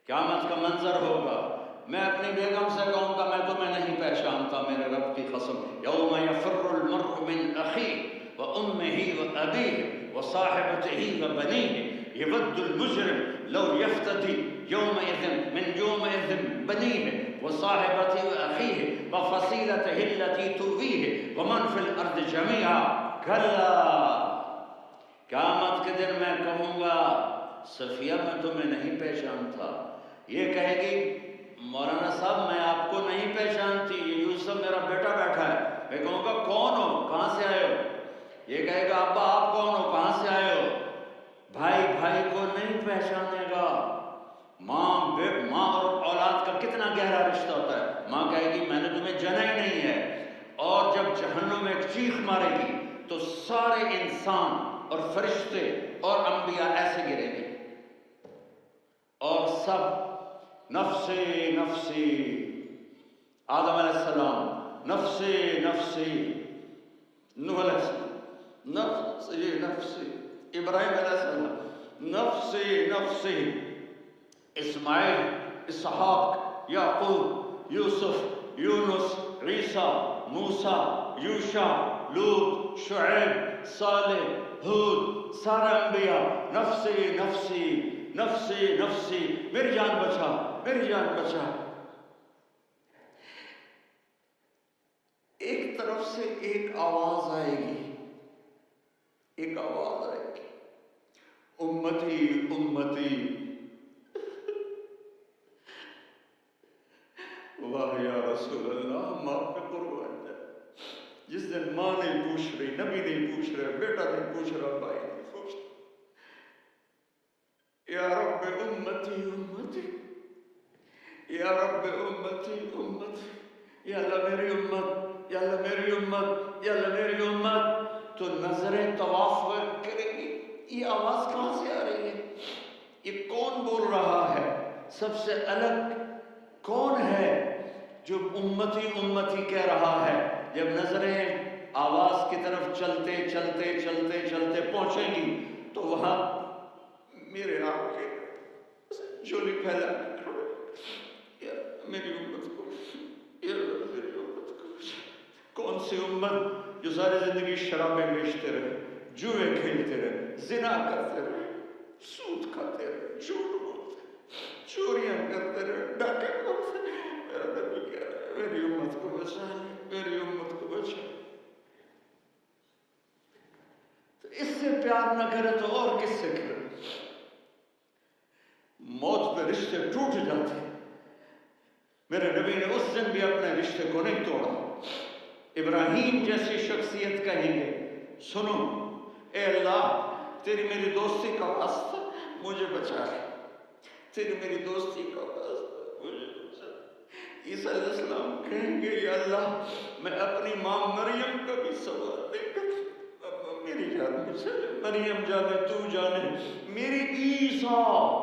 قیامت کا منظر ہوگا، میں اپنی بیگم سے کہوں گا میں تمہیں نہیں پہچانتا میرے رب کی قسم، یوم یفر المرء من اخیہ وامہ وابیہ وصاحبتہ وبنیہ یود المجرم لو یفتدی یومئذ من یومئذ بنیہ وصاحبتہ واخیہ وفصیلتہ التی تؤویہ ومن فی الارض جمیعا کلا، قیامت کے دن میں کہوں گا صفیہ میں تمہیں نہیں پہچانتا، یہ کہے گی مولانا صاحب میں آپ کو نہیں پہچانتی، یہ یوسف میرا بیٹا بیٹھا ہے، میں کہوں گا کون ہو کہاں سے آئے ہو، یہ کہے گا ابا آپ کون ہو کہاں سے آئے ہو، بھائی بھائی کو نہیں پہچانے گا، ماں اور اولاد کا کتنا گہرا رشتہ ہوتا ہے، ماں کہے گی میں نے تمہیں جنا ہی نہیں ہے، اور جب جہنم میں ایک چیخ مارے گی تو سارے انسان اور فرشتے اور انبیاء ایسے گریں گے اور سب نفسی نفسی، آدم علیہ السلام نفسی نفسی، نوح علیہ السلام نفسی نفسی، ابراہیم علیہ السلام نفسی نفسی، اسماعیل اسحاق یعقوب یوسف یونس عیسیٰ موسیٰ یوشع لوط شعیب صالح ہود، سارے انبیاء نفسی نفسی نفسی نفسی، میری جان بچا میری جان بچا۔ ایک طرف سے ایک آواز آئے گی، ایک آواز آئے گی امتی امتی، واہ یا رسول اللہ ہم آپ پہ قربان جائیں۔ جس دن ماں نہیں پوچھ رہی، نبی نہیں پوچھ رہے، بیٹا نہیں پوچھ رہا، بھائی نہیں پوچھ رہا، یا رب امتی امتی، یا رب امتی امتی، یا اللہ میری امت، یا اللہ میری امت، یا اللہ میری امت، تو نظریں طواف کرے گی، یہ آواز کہاں سے آ رہی ہے، یہ کون بول رہا ہے، سب سے الگ کون ہے جو امتی امتی کہہ رہا ہے، جب نظریں آواز کی طرف چلتے چلتے چلتے چلتے پہنچیں گی تو وہاں میرے آپ کے جھولی پھیلا کھڑے، یا میری امت کو، یا میری امت کو، کون سی امت جو ساری زندگی شرابیں بیچتے رہے، جوئے کھیلتے رہے، زنا کرتے رہے، سود کھاتے رہے، جھوٹ بولتے، چوریاں کرتے رہے، ڈاکے مارتے رہے، میرا نبی کہہ رہا ہے میری امت کو بچا، میری امت کو بچا۔ تو اس سے پیار نہ کرے تو اور کس سے کرے؟ موت پہ رشتے ٹوٹ جاتے، میرے نبی نے اس دن بھی اپنے رشتے کو نہیں توڑا۔ ابراہیم جیسی شخصیت کہیں گے سنو اے اللہ تیری میری دوستی کا واسطہ مجھے بچا ہے، تیری میری دوستی کا واسطہ مجھے بچا۔ عیسیٰ علیہ السلام کہیں گے یا اللہ میں اپنی ماں مریم کا بھی سوال نہیں کرتا، میری جان مجھے مریم جانے تو جانے، میری عیسیٰ۔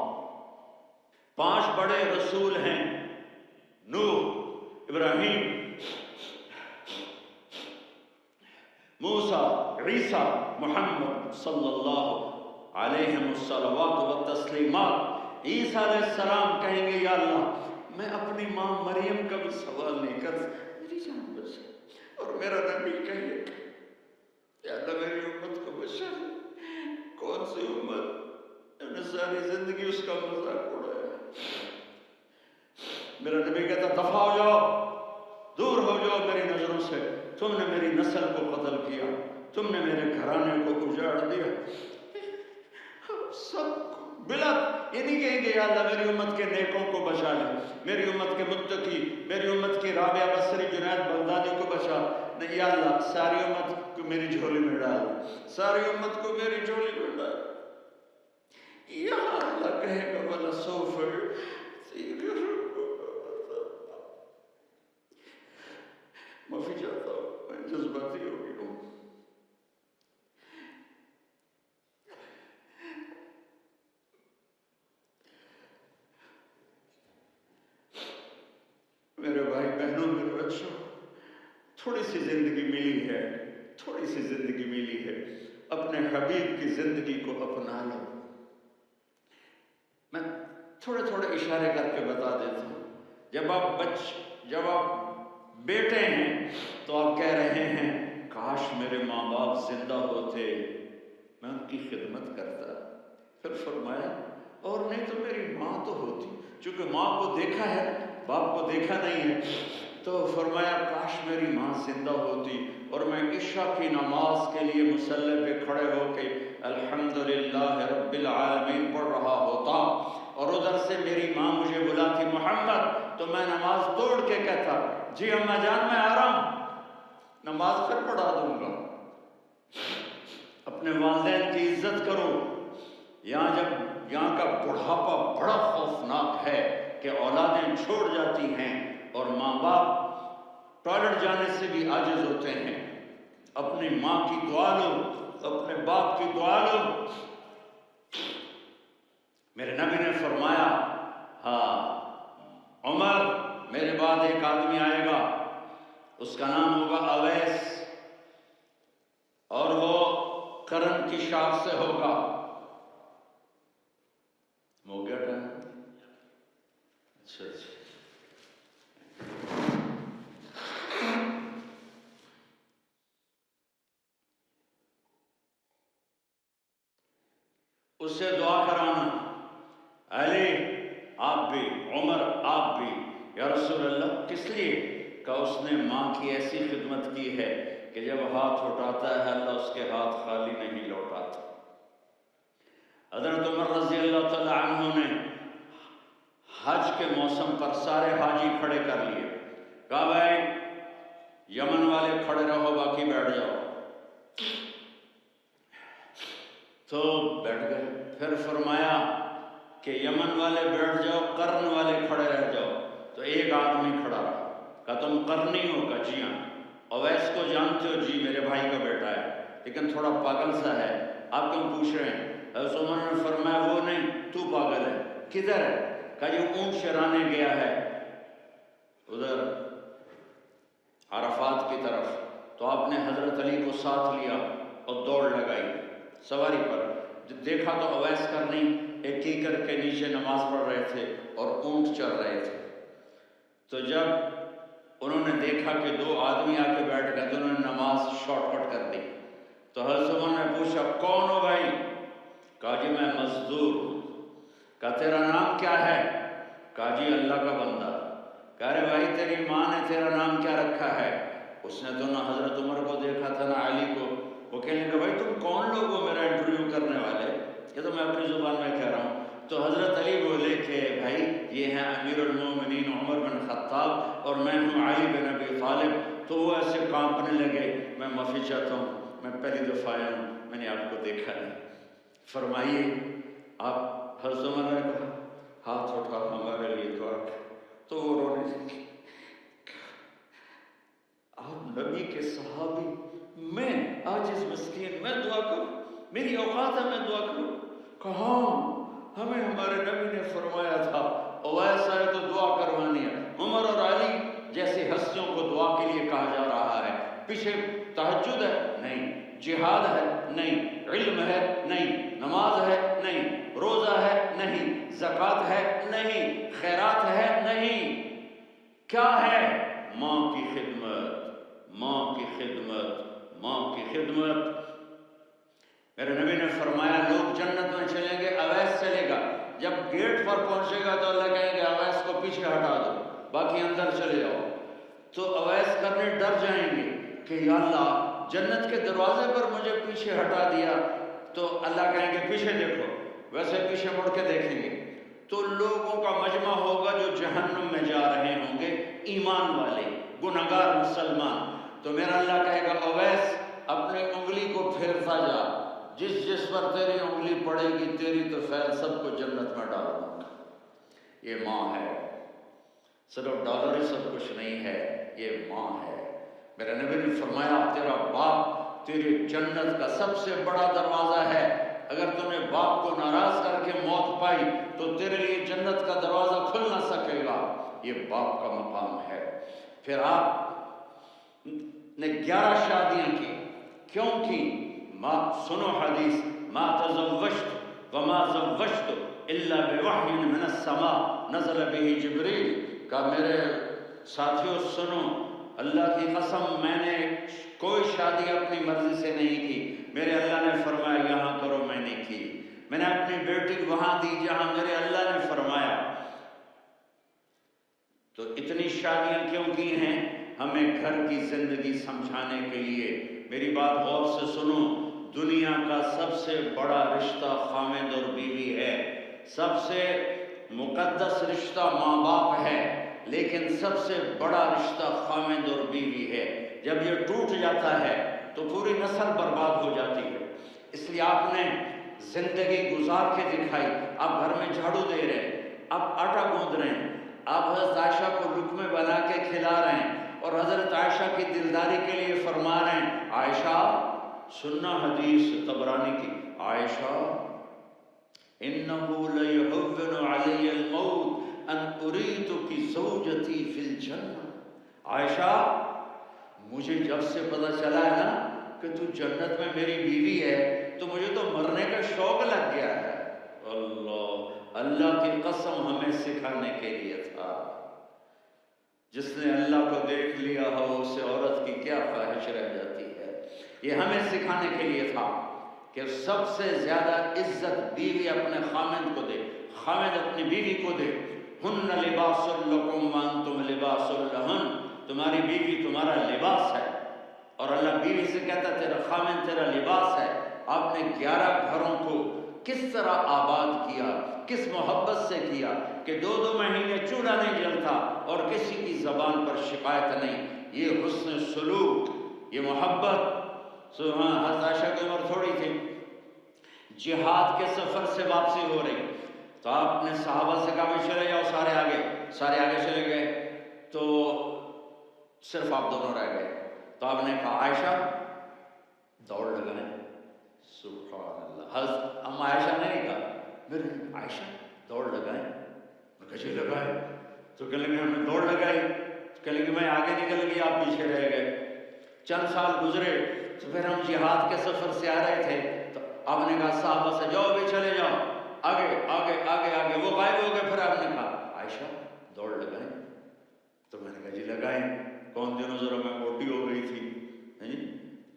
5 بڑے رسول ہیں، نوح، ابراہیم، موسیٰ، عیسیٰ، محمد صلی اللہ علیہ الصلوات والتسلیمات۔ عیسیٰ علیہ السلام کہیں گے یا اللہ میں اپنی ماں مریم کا بھی سوال نہیں کر سکتا، میری جان بچا۔ اور میرا نبی کہے یا اللہ میری امت کو بچا۔ کون سی امت نے ساری زندگی اس کا مذاق اڑایا؟ میرا نبی کہتا دفع ہو جاؤ، دور ہو جاؤ میری نظروں سے، تم نے میری نسل کو قتل کیا، تم نے میرے گھرانے کو اجاڑ دیا۔ سب بلا یہ نہیں کہیں گے یا اللہ میری امت کے نیکوں کو بچا لے، میری امت کے متقی، میری امت کی رابعہ بصری جنید بغدادی کو بچا، نہیں یا اللہ ساری امت کو میری جھولی میں ڈال، ساری امت کو میری جھولی میں ڈال۔ یہاں اللہ کہے گا وَلَسَوْفَ يُعْطِيكَ معافی چاہتا ہوں میں جذباتی ہو گئی ہوں۔ میرے بھائی بہنوں میرے بچوں، تھوڑی سی زندگی ملی ہے، تھوڑی سی زندگی ملی ہے، اپنے حبیب کی زندگی کو اپنا لو۔ میں تھوڑے تھوڑے اشارے کر کے بتا دیتا ہوں. جب آپ بیٹے ہیں تو آپ کہہ رہے ہیں کاش میرے ماں باپ زندہ ہوتے، میں ان کی خدمت کرتا. پھر فرمایا اور نہیں تو میری ماں تو ہوتی. چونکہ ماں کو دیکھا ہے، باپ کو دیکھا نہیں ہے، تو فرمایا کاش میری ماں زندہ ہوتی اور میں عشاء کی نماز کے لیے مصلی پہ کھڑے ہو کے الحمدللہ رب العالمین پڑھ رہا ہوتا، اور ادھر سے میری ماں مجھے بلاتی محمد، تو میں نماز توڑ کے کہتا جی اماں جان میں آ رہا ہوں، نماز پھر پڑھا دوں گا. اپنے والدین کی عزت کرو. یہاں کا بڑھاپا بڑا خوفناک ہے کہ اولادیں چھوڑ جاتی ہیں اور ماں باپ ٹوائلٹ جانے سے بھی عاجز ہوتے ہیں. اپنی ماں کی دعا لو، اپنے باپ کی دعا لو. میرے نبی نے فرمایا ہاں عمر میرے بعد ایک آدمی آئے گا، اس کا نام ہوگا اویس، اور وہ قرن کی شاخ سے ہوگا. ہو گیا ٹائم؟ اچھا. اس سے دعا کرانا، علی آپ بھی، عمر آپ بھی. یا رسول اللہ کس لیے؟ کہ اس نے ماں کی ایسی خدمت کی ہے کہ جب ہاتھ اٹھاتا ہے اللہ اس کے ہاتھ خالی نہیں لوٹاتا. حضرت عمر رضی اللہ تعالی عنہ نے حج کے موسم پر سارے حاجی کھڑے کر لیے، کہا بھائی یمن والے کھڑے رہو باقی بیٹھ جاؤ. تو بیٹھ گئے. پھر فرمایا کہ یمن والے بیٹھ جاؤ، قرن والے کھڑے رہ جاؤ. تو ایک آدمی کھڑا رہا. کہا تم قرنی ہو؟ کہا جی ہاں. اویس کو جانتے ہو؟ جی میرے بھائی کا بیٹا ہے لیکن تھوڑا پاگل سا ہے، آپ کیوں پوچھ رہے ہیں؟ حضرت عمر نے فرمایا وہ نہیں، تو پاگل ہے. کدھر ہے؟ کہا یہ اونٹ چرانے گیا ہے ادھر عرفات کی طرف. تو آپ نے حضرت علی کو ساتھ لیا اور دوڑ لگائی سواری پر. دیکھا تو اویس کرنی ایک کیکر کے نیچے نماز پڑھ رہے تھے اور اونٹ چر رہے تھے. تو جب انہوں نے دیکھا کہ دو آدمی آ کے بیٹھ گئے تو انہوں نے نماز شارٹ کٹ کر دی. تو حضرت عمر نے پوچھا کون ہو بھائی؟ کہا جی میں مزدور ہوں. کہا تیرا نام کیا ہے؟ کہا جی اللہ کا بندہ. کہہ رہے بھائی تیری ماں نے تیرا نام کیا رکھا ہے؟ اس نے تو نہ حضرت عمر کو دیکھا تھا نہ علی کو. وہ کہنے لگا بھائی تم کون لوگ ہو میرا انٹرویو کرنے والے؟ یہ تو میں اپنی زبان میں کہہ رہا ہوں. تو حضرت علی بولے کہ بھائی یہ ہیں امیر المومنین عمر بن خطاب اور میں ہوں علی بن ابی طالب. تو وہ ایسے کانپنے لگے. میں معافی چاہتا ہوں، میں پہلی دفعہ آیا ہوں، میں نے آپ کو دیکھا نہیں. فرمائیے آپ. حضرت عمر نے کہا ہاتھ اٹھا ہمارے لیے دعا کر. تو وہ رونے لگے. آپ نبی کے صحابی، میں عاجز مسکین، میں دعا کروں؟ میری اوقات ہے میں دعا کروں؟ کہاں ہمیں ہمارے نبی نے فرمایا تھا اویس آئے تو دعا کروانی ہے. عمر اور علی جیسی ہستیوں کو دعا کے لیے کہا جا رہا ہے. پیچھے تہجد ہے؟ نہیں. جہاد ہے؟ نہیں. علم ہے؟ نہیں. نماز ہے؟ نہیں. روزہ ہے؟ نہیں. زکوٰۃ ہے؟ نہیں. خیرات ہے؟ نہیں. کیا ہے؟ ماں کی خدمت، ماں کی خدمت، ماں کی خدمت. میرے نبی نے فرمایا لوگ جنت میں چلیں گے، اویس چلے گا. جب گیٹ پر پہنچے گا تو اللہ کہیں گے اویس کو پیچھے ہٹا دو، باقی اندر چلے جاؤ. تو اویس کرنے ڈر جائیں گے کہ یا اللہ جنت کے دروازے پر مجھے پیچھے ہٹا دیا. تو اللہ کہیں گے پیچھے دیکھو، ویسے پیچھے مڑ کے دیکھیں گے تو لوگوں کا مجمع ہوگا جو جہنم میں جا رہے ہوں گے، ایمان والے گنہگار مسلمان. تو میرا اللہ کہے گا اویس اپنی انگلی کو پھیرتا جا، جس پر تیری انگلی پڑے گی تیری تو خیر سب کو جنت میں ڈال دوں گا. یہ ماں ہے، صرف ڈالر ہی سب کچھ نہیں ہے، یہ ماں ہے. میرے نبی نے فرمایا تیرا باپ تیری جنت کا سب سے بڑا دروازہ ہے. اگر تم نے باپ کو ناراض کر کے موت پائی تو تیرے لیے جنت کا دروازہ کھل نہ سکے گا. یہ باپ کا مقام ہے. پھر آپ نے 11 شادیاں کی. کیوں کی؟ سنو حدیث، ما تزوجت وما زوجت الا بوحی من السماء نزل به جبریل، کہا میرے ساتھیوں سنو، اللہ کی قسم میں نے کوئی شادی اپنی مرضی سے نہیں کی، میرے اللہ نے فرمایا یہاں کرو، میں نے کی۔ میں نے اپنی بیٹی وہاں دی جہاں میرے اللہ نے فرمایا۔ تو اتنی شادیاں کیوں کی ہیں؟ ہمیں گھر کی زندگی سمجھانے کے لیے۔ میری بات غور سے سنو، دنیا کا سب سے بڑا رشتہ خاوند اور بیوی ہے، سب سے مقدس رشتہ ماں باپ ہے، لیکن سب سے بڑا رشتہ خاوند اور بیوی ہے۔ جب یہ ٹوٹ جاتا ہے تو پوری نسل برباد ہو جاتی ہے۔ اس لیے آپ نے زندگی گزار کے دکھائی، آپ گھر میں جھاڑو دے رہے ہیں، آپ آٹا گوندھ رہے ہیں، آپ حضرت عائشہ کو لقمے بنا کے کھلا رہے ہیں، اور حضرت عائشہ کی دلداری کے لیے فرما رہے ہیں عائشہ سننا حدیث طبرانی کی، عائشہ انہو لیہون علی الموت ان اریدک زوجتی فی الجنہ، عائشہ مجھے جب سے پتہ چلا ہے نا کہ تو جنت میں میری بیوی ہے تو مجھے تو مرنے کا شوق لگ گیا ہے۔ اللہ کی قسم ہمیں سکھانے کے لیے تھا۔ جس نے اللہ کو دیکھ لیا ہو اسے عورت کی کیا خواہش رہ جاتی ہے۔ یہ ہمیں سکھانے کے لیے تھا کہ سب سے زیادہ عزت بیوی اپنے خامند کو دے، خامند اپنی بیوی کو دے۔ ہن لباس لکم وانتم لباس لہن، تمہاری بیوی تمہارا لباس ہے، اور اللہ بیوی سے کہتا تیرا خامند تیرا لباس ہے۔ آپ نے 11 گھروں کو کس طرح آباد کیا، کس محبت سے کیا کہ 2 مہینے چولہا نہیں جلتا اور کسی کی زبان پر شکایت نہیں۔ یہ حسن سلوک، یہ محبت۔ حضرت عائشہ کی عمر تھوڑی تھی، جہاد کے سفر سے واپسی ہو رہی، تو آپ نے صحابہ سے کہا میں چلے جاؤ، سارے آگے چلے گئے، تو صرف آپ دونوں رہ گئے۔ تو آپ نے کہا عائشہ دوڑ لگائیں، سبحان اللہ۔ حضرت اما عائشہ نے نہیں کہا، میرے عائشہ دوڑ لگائیں، میں کہا لگائیں، تو کہنے لگے ہم نے دوڑ لگائی، کہنے لگے میں آگے نکل گئی آپ پیچھے رہ گئے۔ چند سال گزرے تو پھر ہم جہاد کے سفر سے آ رہے تھے، تو آپ نے کہا صحابہ سے جاؤ بھی چلے جاؤ، آگے آگے آگے آگے، وہ غائب ہو گئے۔ پھر آپ نے کہا عائشہ دوڑ لگائیں، تو میں نے کہا لگائیں۔ کون دنوں ذرا میں موٹی ہو گئی تھی،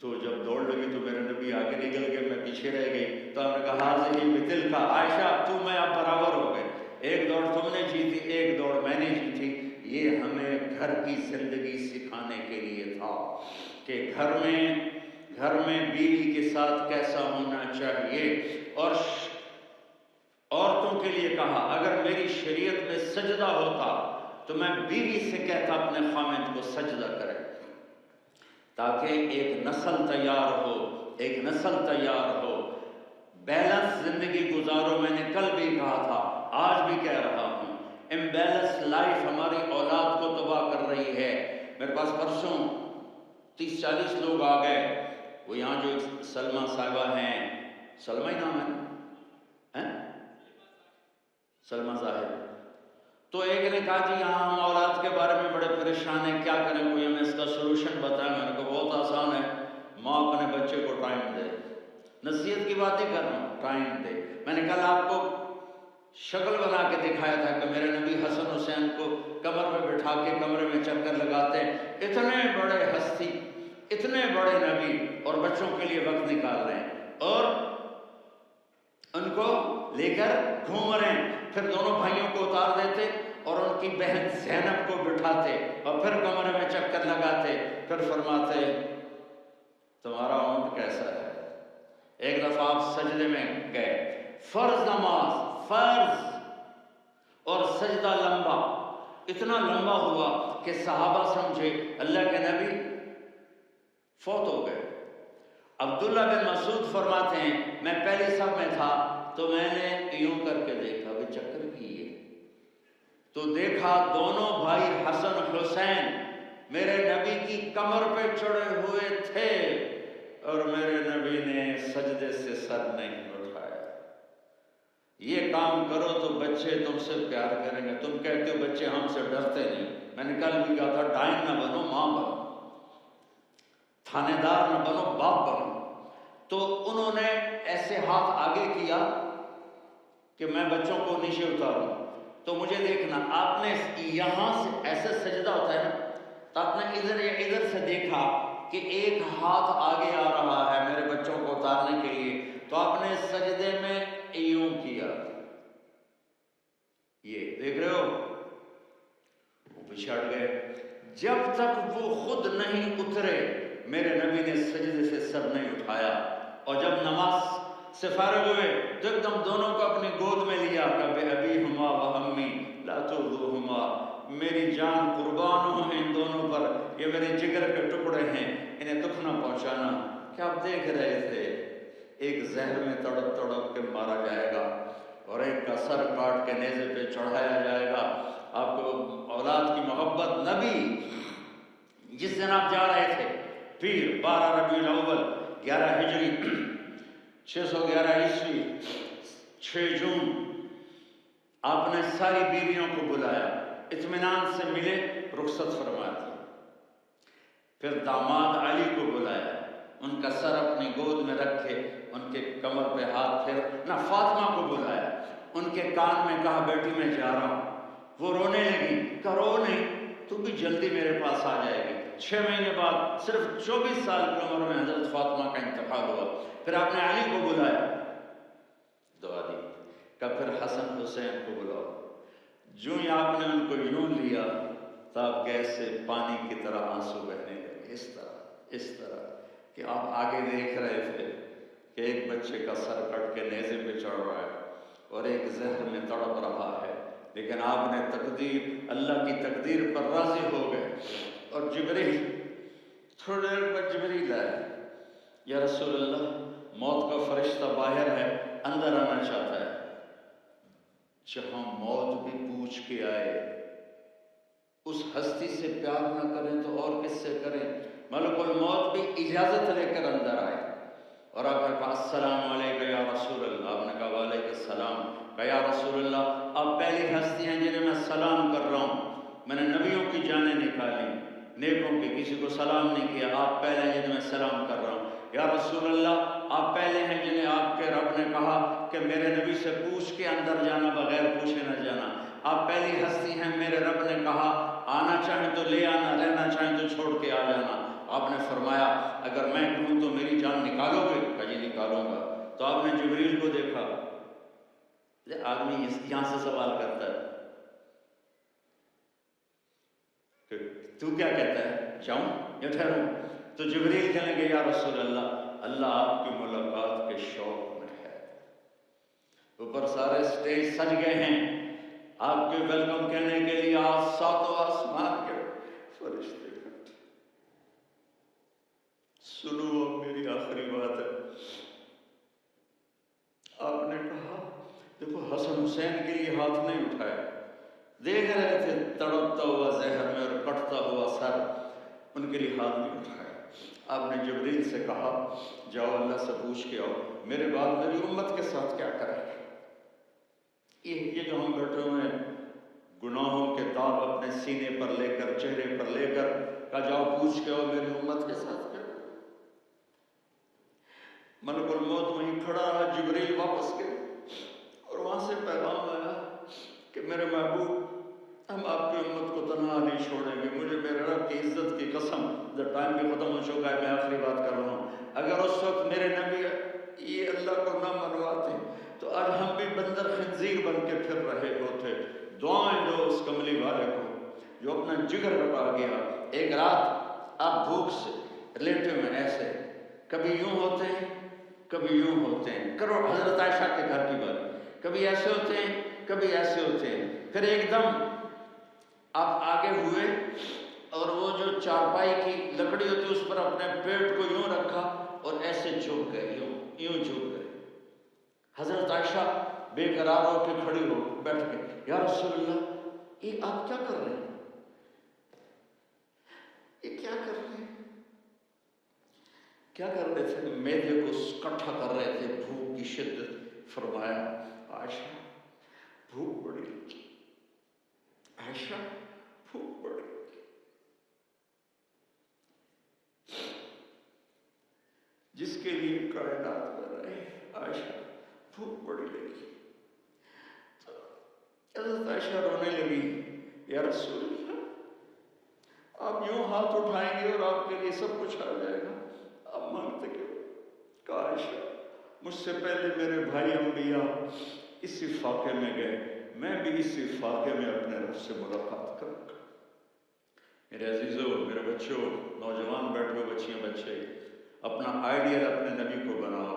تو جب دوڑ لگی تو میرے نبی آگے نکل گئے، میں پیچھے رہ گئی۔ تو ہم نے کہا حاضر مثل کا، عائشہ تو میں اب برابر ہو گئے، ایک دوڑ تم نے جیتی، ایک دوڑ میں نے جیتی۔ یہ ہمیں گھر کی زندگی سکھانے کے لیے تھا کہ گھر میں بیوی کے ساتھ کیسا ہونا چاہیے۔ اور عورتوں کے لیے کہا اگر میری شریعت میں سجدہ ہوتا تو میں بیوی سے کہتا اپنے خامند کو سجدہ کرے، تاکہ ایک نسل تیار ہو، بیلنس زندگی گزارو۔ میں نے کل بھی کہا تھا، آج بھی کہہ رہا ہوں، امبیلنس لائف ہماری اولاد کو تباہ کر رہی ہے۔ میرے پاس پرسوں 30-40 لوگ آ گئے، وہ یہاں جو سلمہ صاحبہ ہیں، سلمہ ہی نام ہے سلمہ صاحب، تو ایک نے کہا جی یہاں ہم اولاد کے بارے میں بڑے پریشان ہیں، کیا کریں، کوئی ہمیں اس کا سلوشن بتائیں۔ میں نے کہا بہت آسان ہے، ماں اپنے بچے کو ٹائم دے، نصیحت کی بات ہی کر رہا ہوں، ٹائم دے۔ میں نے کل آپ کو شکل بنا کے دکھایا تھا کہ میرے نبی حسن حسین کو کمر میں بٹھا کے کمرے میں چکر لگاتے ہیں، اتنے بڑے ہستی، اتنے بڑے نبی، اور بچوں کے لیے وقت نکال رہے ہیں اور ان کو لے کر گھوم رہے ہیں۔ پھر دونوں بھائیوں کو اتار دیتے اور ان کی بہن زینب کو بٹھاتے اور پھر کمرے میں چکر لگاتے، پھر فرماتے تمہارا اونٹ کیسا ہے۔ ایک دفعہ آپ سجدے میں گئے، فرض نماز، فرض، اور سجدہ لمبا، اتنا لمبا ہوا کہ صحابہ سمجھے اللہ کے نبی فوت ہو گئے۔ عبداللہ بن مسعود فرماتے ہیں میں پہلی صف میں تھا تو میں نے یوں کر کے دیکھا، وہ چکر کیے تو دیکھا دونوں بھائی حسن حسین میرے نبی کی کمر پہ چڑھے ہوئے تھے اور میرے نبی نے سجدے سے سر نہیں اٹھایا۔ یہ کام کرو تو بچے تم سے پیار کریں گے۔ تم کہتے ہو بچے ہم سے ڈرتے نہیں، میں نے کل بھی کہا تھا ڈائن نہ بنو، ماں بنو، تھانے دار نہ بنو، باپ بنو۔ تو انہوں نے ایسے ہاتھ آگے کیا کہ میں بچوں کو نیچے اتاروں، تو مجھے دیکھنا، آپ نے یہاں سے ایسے سجدہ ہوتا ہے نا، تو آپ نے ادھر یا ادھر سے دیکھا کہ ایک ہاتھ آگے آ رہا ہے میرے بچوں کو اتارنے کے لیے، تو آپ نے سجدے میں یوں کیا، یہ دیکھ رہے ہو، وہ پیچھے ہٹ گئے۔ جب تک وہ خود نہیں اترے میرے نبی نے سجدے سے سر نہیں اٹھایا، اور جب نماز سے فارغ ہوئے تو ایک دم دونوں کو اپنی گود میں لیا کہ بے ابی ہما و امی لا تؤذوہما، میری جان قربان ہوں ان دونوں پر، یہ میرے جگر کے ٹکڑے ہیں، انہیں دکھ نہ پہنچانا۔ کیا آپ دیکھ رہے تھے؟ ایک زہر میں تڑپ تڑپ کے مارا جائے گا، اور ایک کا سر کاٹ کے نیزے پہ چڑھایا جائے گا۔ آپ کو اولاد کی محبت، نبی جس دن آپ جا رہے تھے پیر 12 ربیع الاول 11 ہجری 611 عیسوی 6 جون، آپ نے ساری بیویوں کو بلایا، اطمینان سے ملے، رخصت فرما دی۔ پھر داماد علی کو بلایا، ان کا سر اپنی گود میں رکھے، ان کے کمر پہ ہاتھ پھیر نہ، فاطمہ کو بلایا، ان کے کان میں کہا بیٹی میں جا رہا ہوں۔ وہ رونے لگی، کہا رو نہیں، تو بھی جلدی میرے پاس آ جائے گی۔ 6 مہینے بعد صرف 24 سال کی عمر میں حضرت فاطمہ کا انتقال ہوا۔ پھر آپ نے علی کو بلایا، دعا دی، کہ پھر حسن حسین کو بلاؤ۔ جو ہی آپ نے ان کو یوں لیا تو آپ کیسے پانی کی طرح آنسو بہنے لگے، اس طرح کہ آپ آگے دیکھ رہے تھے کہ ایک بچے کا سر کٹ کے نیزے پہ چڑھ رہا ہے اور ایک زہر میں تڑپ رہا ہے، لیکن آپ نے تقدیر، اللہ کی تقدیر پر راضی ہو گئے۔ اور جبریل، تھوڑی دیر پر جبریل آئے، یا رسول اللہ موت کا فرشتہ باہر ہے، اندر آنا چاہتا ہے۔ جہاں موت بھی پوچھ کے آئے، اس ہستی سے پیار نہ کریں تو اور کس سے کریں؟ ملک الموت بھی اجازت لے کر اندر آئے، اور آپ نے کہا السلام علیکم یا رسول اللہ، آپ نے کہا وعلیکم السلام، کہا یا رسول اللہ آپ پہلی ہستی ہیں جنہیں میں سلام کر رہا ہوں، میں نے نبیوں کی جانیں نکالی، نیکوں کی، کسی کو سلام نہیں کیا، آپ پہلے ہیں جنہیں میں سلام کر رہا ہوں۔ یا رسول اللہ آپ پہلے ہیں جنہیں آپ کے رب نے کہا کہ میرے نبی سے پوچھ کے اندر جانا، بغیر پوچھے نہ جانا۔ آپ پہلی ہستی ہیں، میرے رب نے کہا آنا چاہیں تو لے آنا، رہنا چاہیں تو چھوڑ کے آ جانا۔ آپ نے فرمایا اگر میں کہوں تو میری جان نکالو گے؟ کہا جی نکالوں گا۔ تو آپ نے جبریل کو دیکھا، آدمی یہاں سے سوال کرتا ہے کہ تو کیا کہتا ہے، جاؤں یا ٹھہروں؟ تو جبریل کہنے لگے یا رسول اللہ، اللہ آپ کی ملاقات کے شوق میں ہے۔ اوپر سارے سٹیج سج گئے ہیں آپ کے ویلکم کہنے کے لیے، آپ ساتوں آسمان کے فرشتے کھڑے۔ سنو اب میری آخری بات ہے۔ آپ نے کہا دیکھو حسن حسین کے لیے ہاتھ نہیں اٹھایا، دیکھ رہے تھے تڑپتا ہوا زہر میں اور کٹتا ہوا سر، ان کے لیے ہاتھ نہیں اٹھایا۔ آپ نے جبریل سے کہا جاؤ اللہ سے پوچھ کے آؤ میرے بعد میری امت کے ساتھ کیا کرے۔ یہ جو ہم بیٹھے ہوئے ہیں گناہوں کے داغ اپنے سینے پر لے کر، چہرے پر لے کر، کہا جاؤ پوچھ کے آؤ میری امت کے ساتھ کیا کرے۔ ملک الموت وہیں کھڑا رہا، جبریل واپس گئے اور وہاں سے پیغام آیا کہ میرے محبوب ہم آپ کی امت کو تنہا نہیں چھوڑیں گے، مجھے میرے رب کی عزت کی قسم، جب ٹائم بھی ختم ہو چکا ہے میں آخری بات کر رہا ہوں، اگر اس وقت میرے نبی یہ اللہ کو نہ منواتے تو آج ہم بھی بندر خنزیر بن کے پھر رہے ہوتے۔ دعائیں دو اس کملی والے کو جو اپنا جگر بتا گیا۔ ایک رات آپ بھوک سے لیٹے میں ایسے، کبھی یوں ہوتے ہیں کبھی یوں ہوتے ہیں، کرو حضرت عائشہ کے گھر کی بات، کبھی ایسے ہوتے ہیں کبھی ایسے ہوتے ہیں، پھر ایک دم آپ آگے ہوئے اور وہ جو چارپائی کی لکڑی ہوتی اس پر اپنے پیٹ کو یوں رکھا اور ایسے جھک گئے، یوں جھک گئے۔ حضرت عائشہ بے قرار ہو کے کھڑی ہو بیٹھ گئی، یا رسول اللہ یہ آپ کیا کر رہے ہیں، یہ کیا کر رہے ہیں؟ کیا کر رہے تھے؟ میدے کو اکٹھا کر رہے تھے، بھوک کی شدت۔ فرمایا عائشہ بھوک بڑی لگی، عائشہ بھوک بڑی لگی، جس کے لیے کائنات بنائی، عائشہ بھوک بڑی لگی۔ حضرت عائشہ رونے لگی، یا رسول اللہ، آپ یوں ہاتھ اٹھائیں گے اور آپ کے لیے سب کچھ آ جائے گا، آپ مانگتے کیوں؟ کہا عائشہ، مجھ سے پہلے میرے بھائی انبیاء اسی فاقے میں گئے، میں بھی اسی فاقے میں اپنے رب سے ملاقات کروں گا۔ میرے عزیزوں، میرے بچوں، نوجوان بیٹھے ہو، بچیاں بچے، اپنا آئیڈیل اپنے نبی کو بناؤ،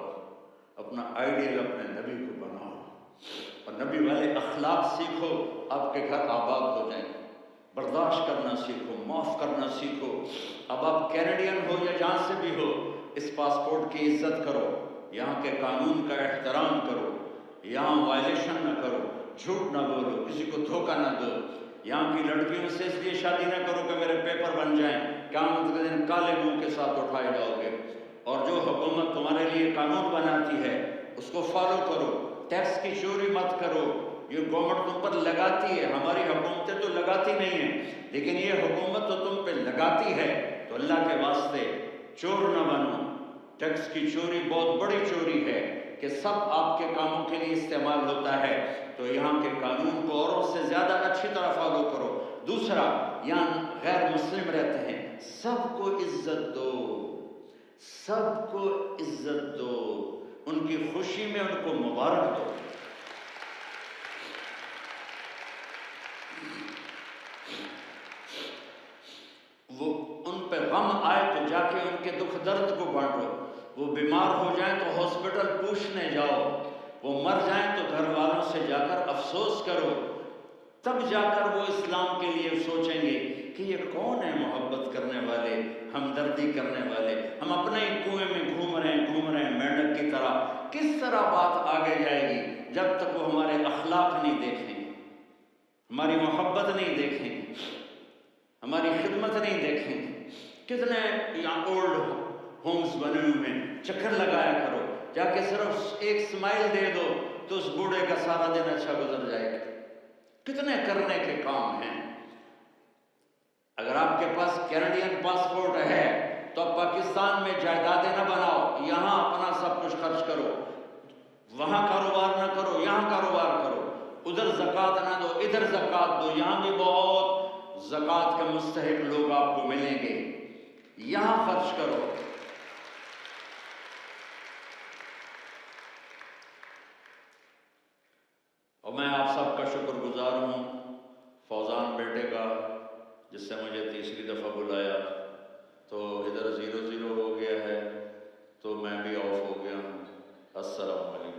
اپنا آئیڈیل اپنے نبی کو بناؤ، اور نبی والے اخلاق سیکھو، آپ کے گھر آباد ہو جائیں۔ برداشت کرنا سیکھو، معاف کرنا سیکھو۔ اب آپ کینیڈین ہو یا جہاں سے بھی ہو، اس پاسپورٹ کی عزت کرو، یہاں کے قانون کا احترام کرو، یہاں وائلیشن نہ کرو، جھوٹ نہ بولو، کسی کو دھوکہ نہ دو۔ یہاں کی لڑکیوں سے اس لیے شادی نہ کرو کہ میرے پیپر بن جائیں، قیامت کے دن کالے منہ کے ساتھ اٹھائے جاؤ گے۔ اور جو حکومت تمہارے لیے قانون بناتی ہے اس کو فالو کرو، ٹیکس کی چوری مت کرو۔ یہ گورنمنٹ تم پر لگاتی ہے، ہماری حکومتیں تو لگاتی نہیں ہیں، لیکن یہ حکومت تو تم پہ لگاتی ہے، تو اللہ کے واسطے چور نہ بنو۔ ٹیکس کی چوری بہت بڑی چوری ہے کہ سب آپ کے کاموں کے لیے استعمال ہوتا ہے، تو یہاں کے قانون کو اوروں سے زیادہ اچھی طرح فالو کرو۔ دوسرا، یہاں غیر مسلم رہتے ہیں، سب کو عزت دو، سب کو عزت دو، ان کی خوشی میں ان کو مبارک دو۔ وہ ان پہ غم آئے تو جا کے ان کے دکھ درد کو بانٹو، وہ بیمار ہو جائیں تو ہاسپٹل پوچھنے جاؤ، وہ مر جائیں تو گھر والوں سے جا کر افسوس کرو، تب جا کر وہ اسلام کے لیے سوچیں گے کہ یہ کون ہے محبت کرنے والے، ہمدردی کرنے والے۔ ہم اپنے ہی کنویں میں گھوم رہے ہیں مینڈک کی طرح۔ کس طرح بات آگے جائے گی جب تک وہ ہمارے اخلاق نہیں دیکھیں گے، ہماری محبت نہیں دیکھیں گے، ہماری خدمت نہیں دیکھیں گے۔ کتنے یہاں اولڈ ہومز بنے ہوئے ہیں، چکر لگایا کرو، جا کے صرف ایک اسمائل دے دو تو اس بوڑھے کا سارا دن اچھا گزر جائے گا۔ کتنے کرنے کے کام ہیں۔ اگر آپ کے پاس کینیڈین پاسپورٹ ہے تو آپ پاکستان میں جائیدادیں نہ بناؤ، یہاں اپنا سب کچھ خرچ کرو، وہاں کاروبار نہ کرو، یہاں کاروبار کرو، ادھر زکوٰۃ نہ دو، ادھر زکوٰۃ دو، یہاں بھی بہت زکوٰۃ کے مستحق لوگ آپ کو ملیں گے، یہاں خرچ کرو۔ اور میں آپ سب کا شکر گزار ہوں، فوزان بیٹے کا، جس سے مجھے تیسری دفعہ بلایا، تو ادھر 0-0 ہو گیا ہے تو میں بھی آف ہو گیا ہوں۔ السلام علیکم۔